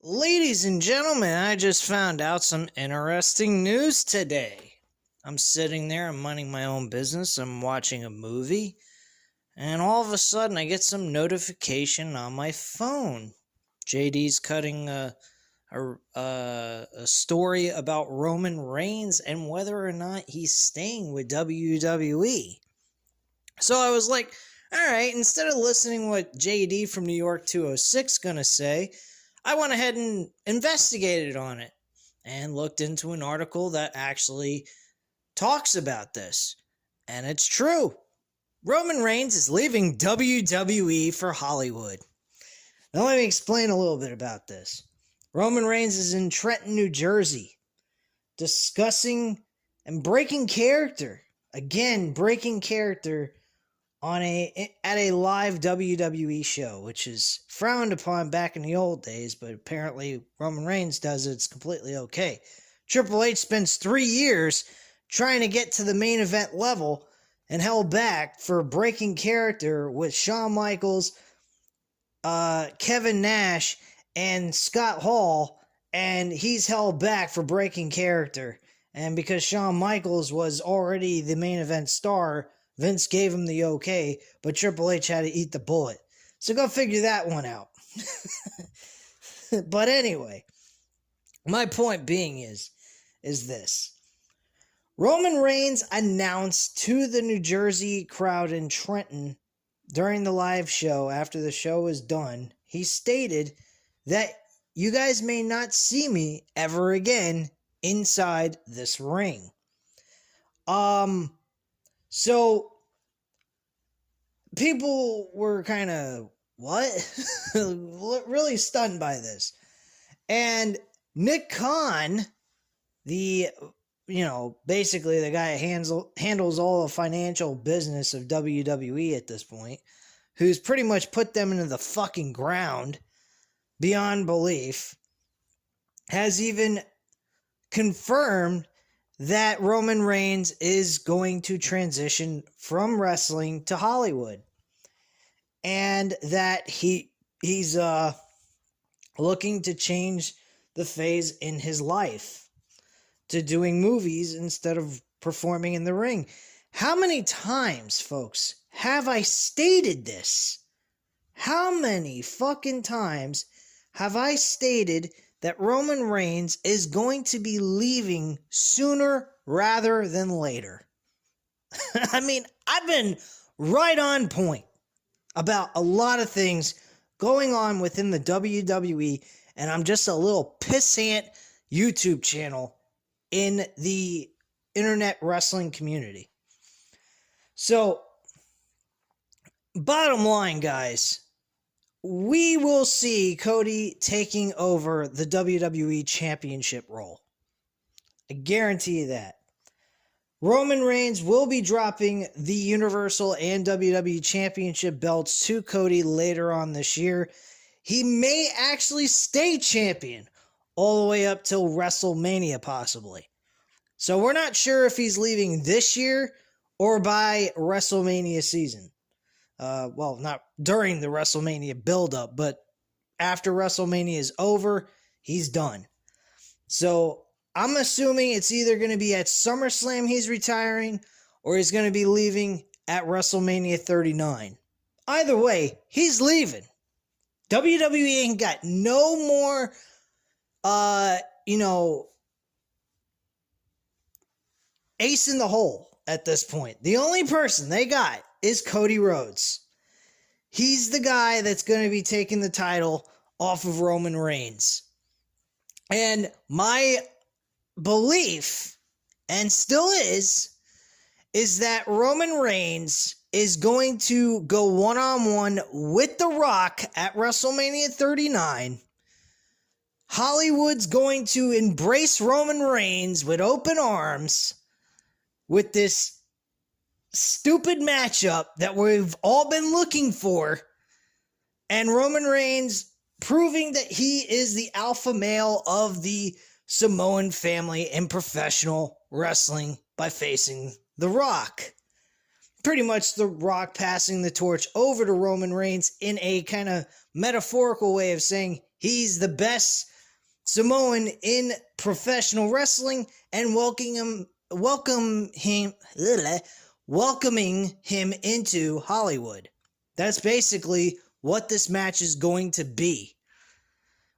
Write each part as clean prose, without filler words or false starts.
Ladies and gentlemen, I just found out some interesting news today. I'm sitting there, I'm minding my own business, I'm watching a movie, and all of a sudden I get some notification on my phone. JD's cutting a story about Roman Reigns and whether or not he's staying with WWE. So I was like, alright, instead of listening what JD from New York 206 gonna say, I went ahead and investigated on it and looked into an article that actually talks about this. And it's true. Roman Reigns is leaving WWE for Hollywood. Now let me explain a little bit about this. Roman Reigns is in Trenton, New Jersey, discussing and breaking character. Again, breaking character at a live WWE show, which is frowned upon back in the old days, but apparently Roman Reigns does it. It's completely okay. Triple H spends 3 years trying to get to the main event level and held back for breaking character with Shawn Michaels, Kevin Nash, and Scott Hall, and he's held back for breaking character. And because Shawn Michaels was already the main event star, Vince gave him the okay, but Triple H had to eat the bullet. So go figure that one out. But anyway, my point being is this. Roman Reigns announced to the New Jersey crowd in Trenton during the live show, after the show was done, he stated that you guys may not see me ever again inside this ring. So, people were kind of, what? Really stunned by this. And Nick Khan, basically the guy who handles all the financial business of WWE at this point, who's pretty much put them into the fucking ground beyond belief, has even confirmed that Roman Reigns is going to transition from wrestling to Hollywood, and that he's looking to change the phase in his life to doing movies instead of performing in the ring. How many times, folks, have I stated this? How many fucking times have I stated that Roman Reigns is going to be leaving sooner rather than later? I mean, I've been right on point about a lot of things going on within the WWE, and I'm just a little pissant YouTube channel in the internet wrestling community. So, bottom line, guys, we will see Cody taking over the WWE Championship role. I guarantee you that. Roman Reigns will be dropping the Universal and WWE Championship belts to Cody later on this year. He may actually stay champion all the way up till WrestleMania, possibly. So we're not sure if he's leaving this year or by WrestleMania season. Well, not during the WrestleMania build-up, but after WrestleMania is over, he's done. So I'm assuming it's either going to be at SummerSlam he's retiring, or he's going to be leaving at WrestleMania 39. Either way, he's leaving. WWE ain't got no more, ace in the hole at this point. The only person they got is Cody Rhodes. He's the guy that's going to be taking the title off of Roman Reigns. And my belief, and still is that Roman Reigns is going to go one-on-one with The Rock at WrestleMania 39. Hollywood's going to embrace Roman Reigns with open arms with this stupid matchup that we've all been looking for, and Roman Reigns proving that he is the alpha male of the Samoan family in professional wrestling by facing The Rock. Pretty much The Rock passing the torch over to Roman Reigns in a kind of metaphorical way of saying he's the best Samoan in professional wrestling and welcoming him into Hollywood. That's basically what this match is going to be.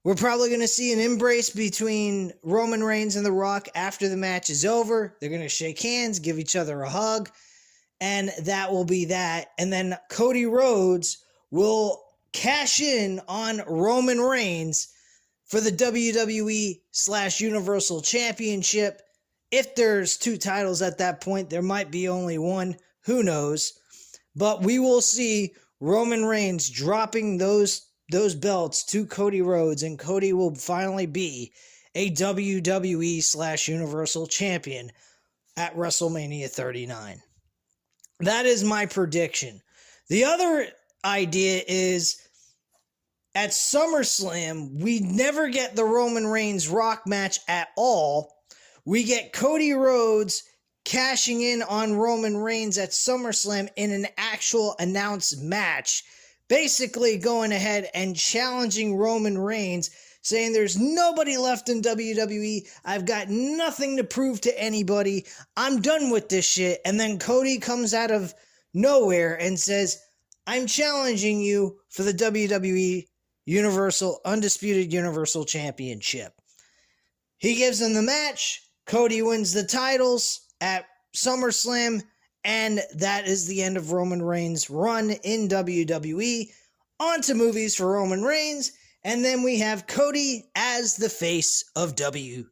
We're probably going to see an embrace between Roman Reigns and The Rock after the match is over. They're going to shake hands, give each other a hug, and that will be that. And then Cody Rhodes will cash in on Roman Reigns for the WWE/Universal Championship. If there's 2 titles at that point, there might be only one. Who knows? But we will see Roman Reigns dropping those belts to Cody Rhodes, and Cody will finally be a WWE/Universal Champion at WrestleMania 39. That is my prediction. The other idea is at SummerSlam, we never get the Roman Reigns Rock match at all. We get Cody Rhodes cashing in on Roman Reigns at SummerSlam in an actual announced match, basically going ahead and challenging Roman Reigns, saying there's nobody left in WWE, I've got nothing to prove to anybody, I'm done with this shit. And then Cody comes out of nowhere and says, I'm challenging you for the WWE Undisputed Universal Championship. He gives them the match, Cody wins the titles at SummerSlam, and that is the end of Roman Reigns' run in WWE. On to movies for Roman Reigns, and then we have Cody as the face of WWE.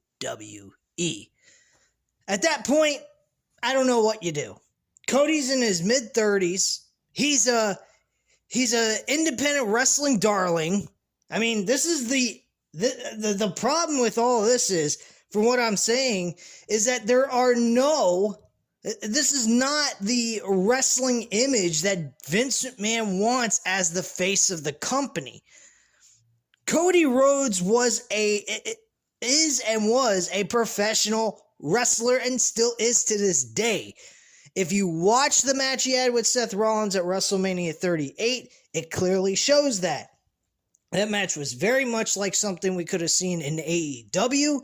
At that point, I don't know what you do. Cody's in his mid-30s. He's a independent wrestling darling. I mean, this is the problem with all of this is, from what I'm saying, is that this is not the wrestling image that Vince McMahon wants as the face of the company. Cody Rhodes was a professional wrestler and still is to this day. If you watch the match he had with Seth Rollins at WrestleMania 38, it clearly shows that. That match was very much like something we could have seen in AEW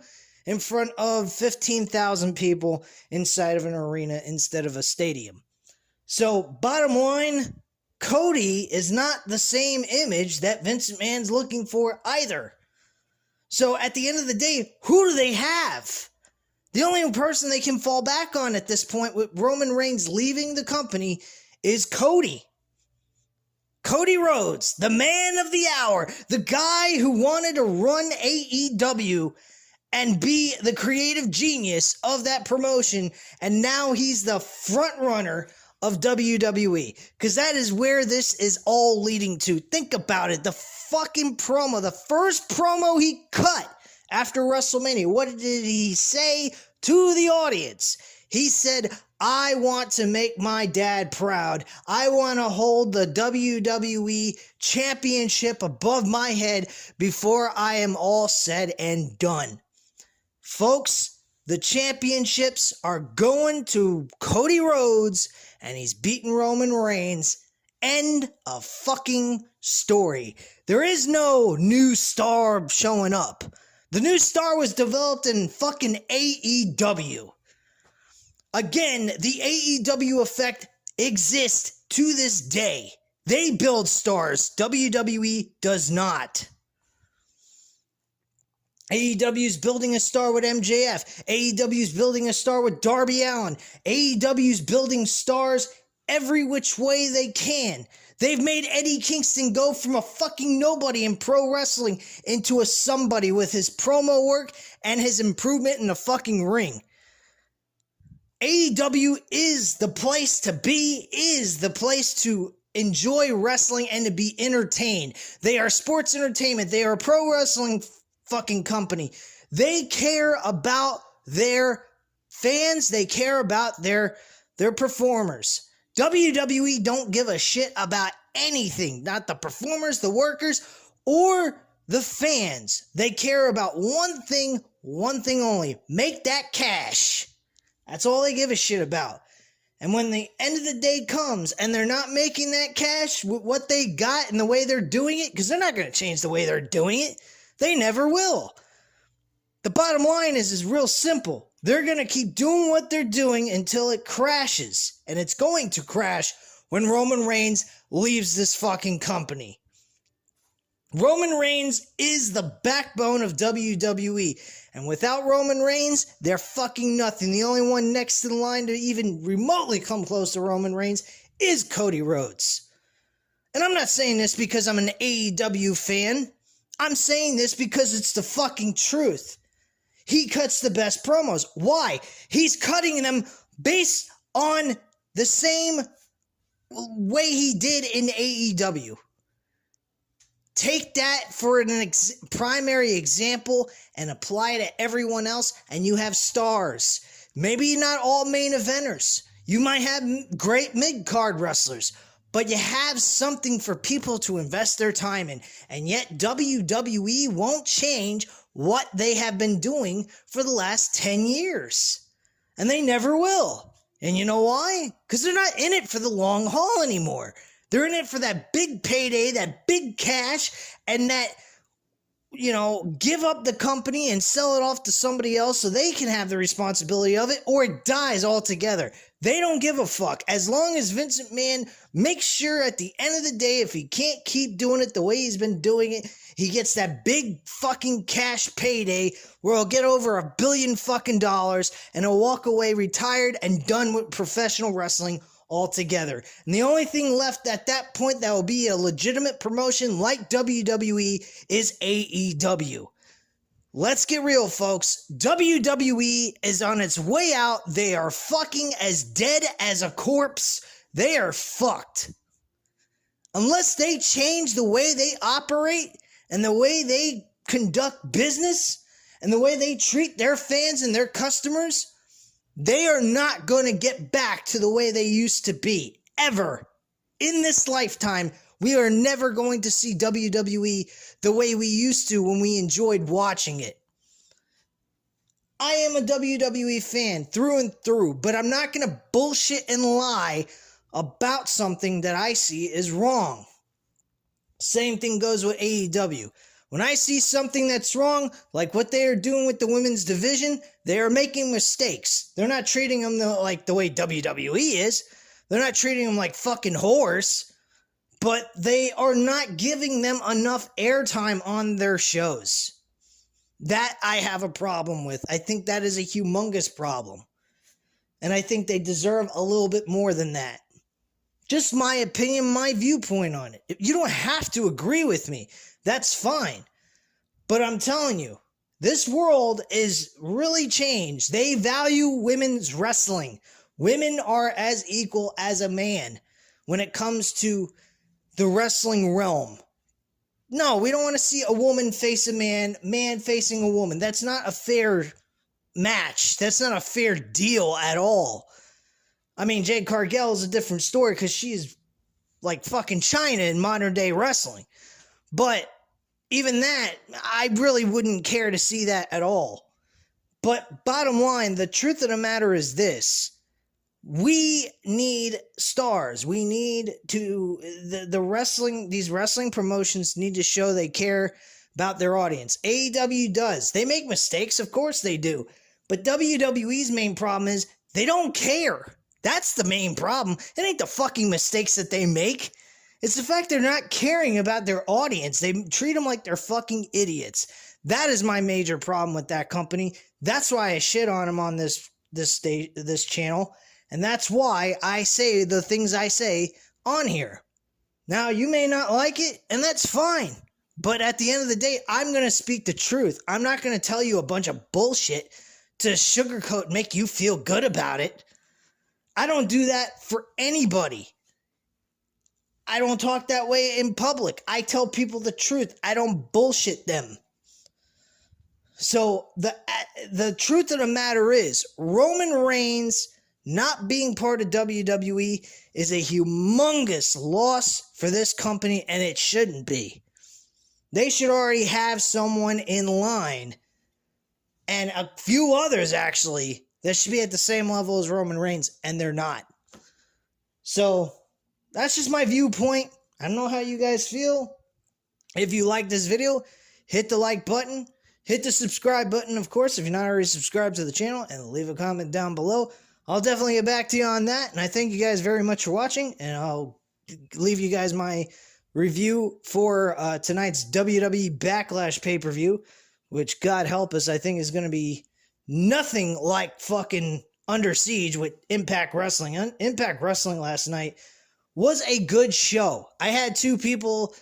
in front of 15,000 people inside of an arena instead of a stadium. So, bottom line, Cody is not the same image that Vince McMahon's looking for either. So, at the end of the day, who do they have? The only person they can fall back on at this point with Roman Reigns leaving the company is Cody. Cody Rhodes, the man of the hour, the guy who wanted to run AEW and be the creative genius of that promotion, and now he's the front runner of WWE, because that is where this is all leading to. Think about it, the fucking promo, the first promo he cut after WrestleMania, what did he say to the audience? He said, I want to make my dad proud. I want to hold the WWE Championship above my head before I am all said and done. Folks, the championships are going to Cody Rhodes, and he's beating Roman Reigns. End of fucking story. There is no new star showing up. The new star was developed in fucking AEW. Again, the AEW effect exists to this day. They build stars. WWE does not. AEW's building a star with MJF. AEW's building a star with Darby Allin. AEW's building stars every which way they can. They've made Eddie Kingston go from a fucking nobody in pro wrestling into a somebody with his promo work and his improvement in the fucking ring. AEW is the place to be, is the place to enjoy wrestling and to be entertained. They are sports entertainment. They are a pro wrestling fucking company. They care about their fans. They care about their performers. WWE don't give a shit about anything. Not the performers, the workers, or the fans. They care about one thing only. Make that cash. That's all they give a shit about. And when the end of the day comes and they're not making that cash with what they got and the way they're doing it, because they're not going to change the way they're doing it. They never will. The bottom line is real simple. They're going to keep doing what they're doing until it crashes. And it's going to crash when Roman Reigns leaves this fucking company. Roman Reigns is the backbone of WWE. And without Roman Reigns, they're fucking nothing. The only one next in line to even remotely come close to Roman Reigns is Cody Rhodes. And I'm not saying this because I'm an AEW fan. I'm saying this because it's the fucking truth. He cuts the best promos. Why? He's cutting them based on the same way he did in AEW. Take that for an primary example and apply it to everyone else, and you have stars. Maybe not all main eventers. You might have great mid-card wrestlers, but you have something for people to invest their time in. And yet WWE won't change what they have been doing for the last 10 years. And they never will. And you know why? Because they're not in it for the long haul anymore. They're in it for that big payday, that big cash, and that, give up the company and sell it off to somebody else so they can have the responsibility of it, or it dies altogether. They don't give a fuck. As long as Vince McMahon makes sure at the end of the day, if he can't keep doing it the way he's been doing it, he gets that big fucking cash payday where he'll get over $1 billion fucking dollars and he'll walk away retired and done with professional wrestling altogether. And the only thing left at that point that will be a legitimate promotion like WWE is AEW. Let's get real, folks. WWE is on its way out. They are fucking as dead as a corpse. They are fucked. Unless they change the way they operate and the way they conduct business and the way they treat their fans and their customers, they are not going to get back to the way they used to be, ever. In this lifetime, we are never going to see WWE the way we used to when we enjoyed watching it. I am a WWE fan through and through, but I'm not going to bullshit and lie about something that I see is wrong. Same thing goes with AEW. When I see something that's wrong, like what they are doing with the women's division, they are making mistakes. They're not treating them like the way WWE is. They're not treating them like fucking whores. But they are not giving them enough airtime on their shows. That I have a problem with. I think that is a humongous problem. And I think they deserve a little bit more than that. Just my opinion, my viewpoint on it. You don't have to agree with me. That's fine. But I'm telling you, this world is really changed. They value women's wrestling. Women are as equal as a man when it comes to the wrestling realm. No, we don't want to see a woman face a man, man facing a woman. That's not a fair match. That's not a fair deal at all. I mean, Jade Cargill is a different story because she's like fucking China in modern day wrestling. But even that, I really wouldn't care to see that at all. But bottom line, the truth of the matter is this. We need stars. We need to, these wrestling promotions need to show they care about their audience. AEW does. They make mistakes, of course they do. But WWE's main problem is they don't care. That's the main problem. It ain't the fucking mistakes that they make. It's the fact they're not caring about their audience. They treat them like they're fucking idiots. That is my major problem with that company. That's why I shit on them on this channel. And that's why I say the things I say on here. Now, you may not like it, and that's fine. But at the end of the day, I'm going to speak the truth. I'm not going to tell you a bunch of bullshit to sugarcoat and make you feel good about it. I don't do that for anybody. I don't talk that way in public. I tell people the truth. I don't bullshit them. So the truth of the matter is, Roman Reigns not being part of WWE is a humongous loss for this company, and it shouldn't be. They should already have someone in line, and a few others actually, that should be at the same level as Roman Reigns, and they're not. So that's just my viewpoint. I don't know how you guys feel. If you like this video, hit the like button. Hit the subscribe button, of course, if you're not already subscribed to the channel, and leave a comment down below. I'll definitely get back to you on that, and I thank you guys very much for watching, and I'll leave you guys my review for tonight's WWE Backlash pay-per-view, which, God help us, I think is going to be nothing like fucking Under Siege with Impact Wrestling. Impact Wrestling last night was a good show. I had two people,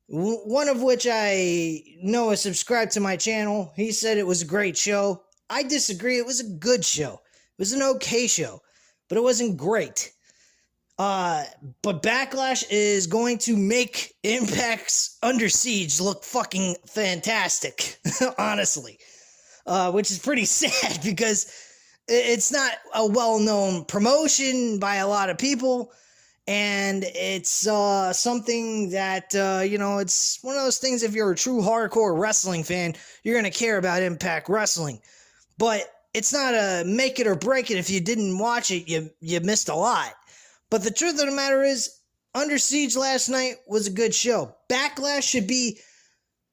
one of which I know is subscribed to my channel. He said it was a great show. I disagree. It was a good show. It was an okay show, but it wasn't great. But Backlash is going to make Impact's Under Siege look fucking fantastic, honestly. Which is pretty sad because it's not a well-known promotion by a lot of people. And it's something that, it's one of those things, if you're a true hardcore wrestling fan, you're going to care about Impact Wrestling. But it's not a make it or break it. If you didn't watch it, you missed a lot. But the truth of the matter is, Under Siege last night was a good show. Backlash should be,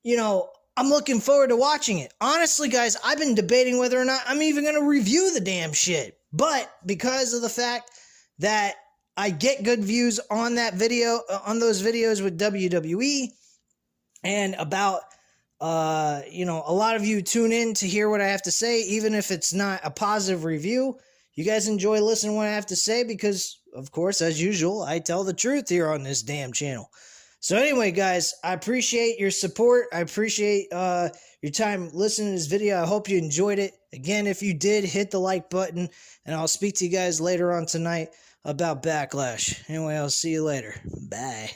I'm looking forward to watching it. Honestly, guys, I've been debating whether or not I'm even going to review the damn shit. But because of the fact that I get good views on that video, on those videos with WWE, and about, a lot of you tune in to hear what I have to say, even if it's not a positive review. You guys enjoy listening to what I have to say because, of course, as usual, I tell the truth here on this damn channel. So anyway, guys, I appreciate your support. I appreciate your time listening to this video. I hope you enjoyed it. Again, if you did, hit the like button, and I'll speak to you guys later on tonight about Backlash. Anyway, I'll see you later. Bye.